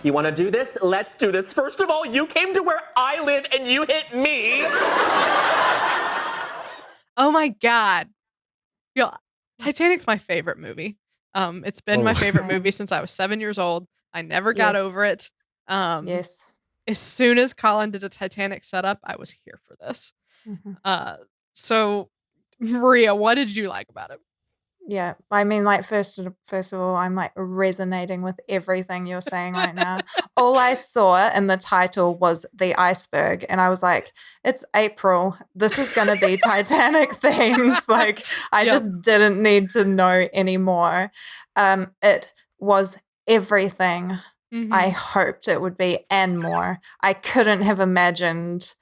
You want to do this? Let's do this. First of all, you came to where I live and you hit me. Oh my God. Yeah, Titanic's my favorite movie. It's been my favorite movie since I was 7 years old. I never got Yes. over it. Yes. As soon as Colin did a Titanic setup, I was here for this. So Maria, what did you like about it? Yeah, I mean, like, first of all, I'm, like, resonating with everything you're saying right now. All I saw in the title was the iceberg, and I was like, "It's April. This is gonna be Titanic themed." Like, I just didn't need to know anymore. It was everything I hoped it would be and more. I couldn't have imagined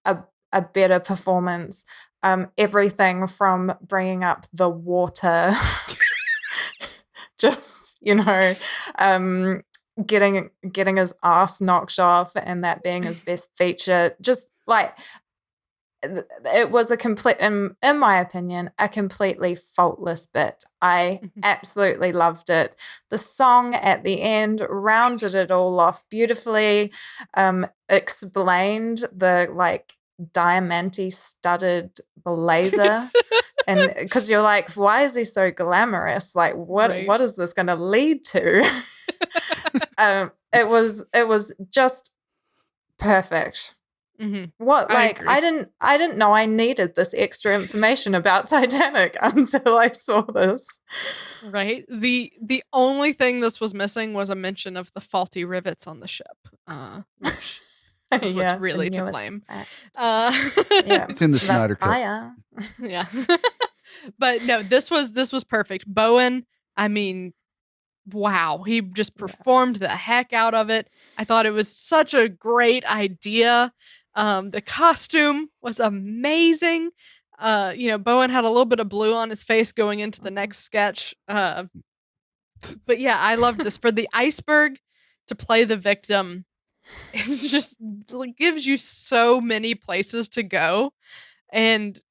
a better performance. Everything from bringing up the water, just, getting his ass knocked off and that being his best feature. Just like, it was in my opinion, a completely faultless bit. I absolutely loved it. The song at the end rounded it all off beautifully, explained the, like, diamante studded blazer. And because you're like, why is he so glamorous? Like, what is this going to lead to? It was just perfect. What, like, I didn't know I needed this extra information about Titanic until I saw this. Right. The only thing this was missing was a mention of the faulty rivets on the ship, which is what's really to blame. It's in the Snyder Cut. Yeah. But no, this was perfect. Bowen, I mean, wow, he just performed the heck out of it. I thought it was such a great idea. The costume was amazing. Bowen had a little bit of blue on his face going into the next sketch. But yeah, I loved this. For the iceberg to play the victim, it just gives you so many places to go. And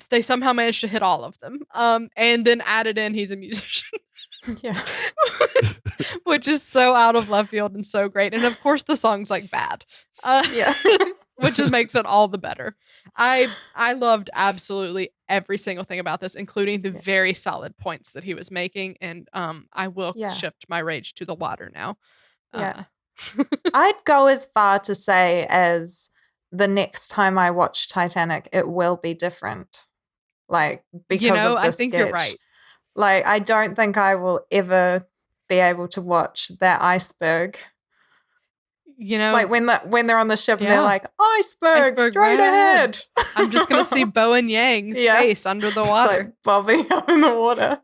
they somehow managed to hit all of them. And then added in he's a musician. Yeah. Which is so out of left field and so great. And of course the song's like bad. Which just makes it all the better. I loved absolutely every single thing about this, including the very solid points that he was making. And I will shift my rage to the water now. I'd go as far to say as the next time I watch Titanic, it will be different. Like, because of this I think sketch. You're right. Like, I don't think I will ever be able to watch that iceberg. Like when they're on the ship and they're like, iceberg straight ahead. I'm just gonna see Bowen Yang's face under the water, like bobbing up in the water.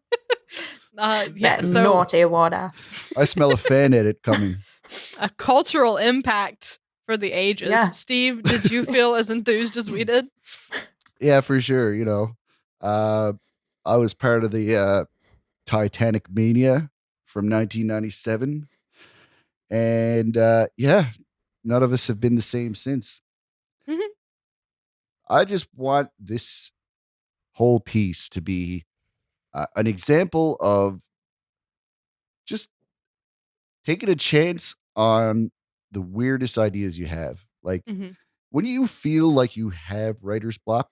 Naughty water. I smell a fan edit coming. A cultural impact for the ages. Yeah. Steve, did you feel as enthused as we did? Yeah, for sure. I was part of the Titanic mania from 1997. And none of us have been the same since. I just want this whole piece to be an example of just taking a chance on the weirdest ideas you have. Like, when you feel like you have writer's block,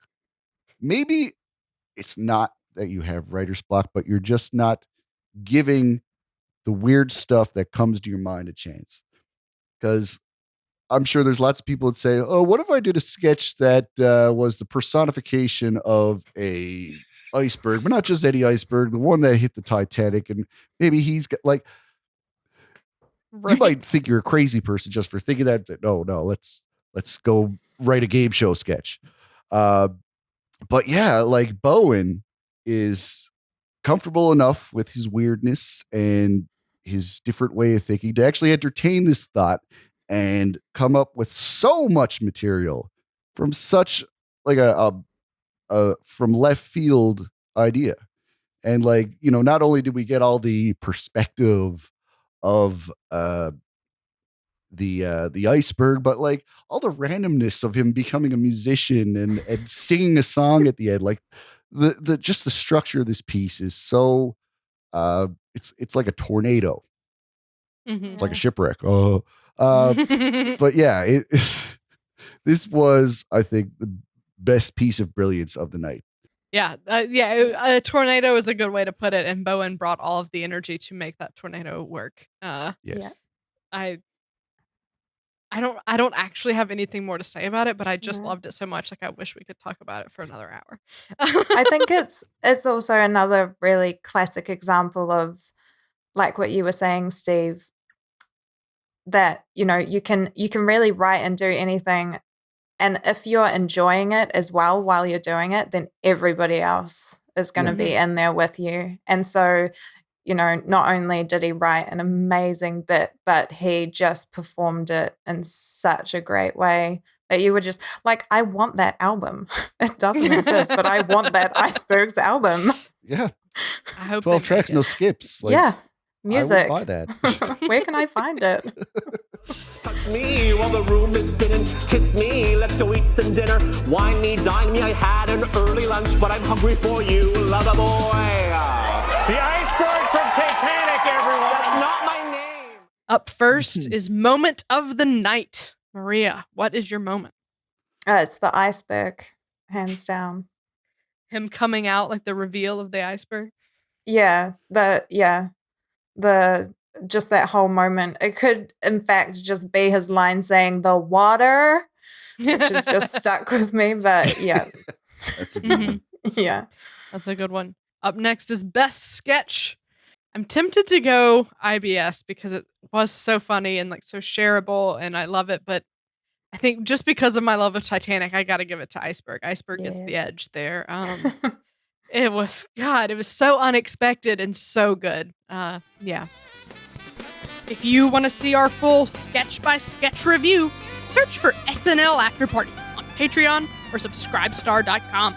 maybe it's not that you have writer's block, but you're just not giving the weird stuff that comes to your mind a chance. Because I'm sure there's lots of people that say, oh, what if I did a sketch that was the personification of a iceberg, but not just any iceberg, the one that hit the Titanic, and maybe he's got like, you might think you're a crazy person just for thinking that. No, let's go write a game show sketch. But yeah, like Bowen is comfortable enough with his weirdness and his different way of thinking to actually entertain this thought and come up with so much material from such like a from left field idea. And like, not only did we get all the perspective of the iceberg, but like all the randomness of him becoming a musician and singing a song at the end. Like the just the structure of this piece is so it's like a tornado. Mhm. It's like a shipwreck. Oh, but yeah, this was, I think, the best piece of brilliance of the night. Yeah, a tornado is a good way to put it, and Bowen brought all of the energy to make that tornado work. Yes. Yeah. I don't actually have anything more to say about it, but I just No. loved it so much. Like I wish we could talk about it for another hour. I think it's also another really classic example of, like what you were saying, Steve, that you can really write and do anything, and if you're enjoying it as well while you're doing it, then everybody else is going to be in there with you. And so, not only did he write an amazing bit, but he just performed it in such a great way that you were just like, I want that album. It doesn't exist, but I want that Iceberg's album. Yeah. I hope 12 they tracks, make no it. skips. Yeah. I Music. would buy that. Where can I find it? Touch me while the room is spinning. Kiss me, let's go eat some dinner. Wine me, dine me, I had an early lunch, but I'm hungry for you, lover boy. The iceberg from Titanic, everyone. That's not my name. Up first is moment of the night. Maria, what is your moment? It's the iceberg, hands down. Him coming out, like the reveal of the iceberg. Yeah, the just that whole moment. It could, in fact, just be his line saying the water, which is just stuck with me. But yeah, That's a good one. yeah. That's a good one. Up next is best sketch. I'm tempted to go IBS because it was so funny and like so shareable, and I love it. But I think just because of my love of Titanic, I got to give it to Iceberg. Iceberg gets the edge there. It was so unexpected and so good. Yeah. If you want to see our full sketch by sketch review, search for SNL Afterparty on Patreon or subscribestar.com.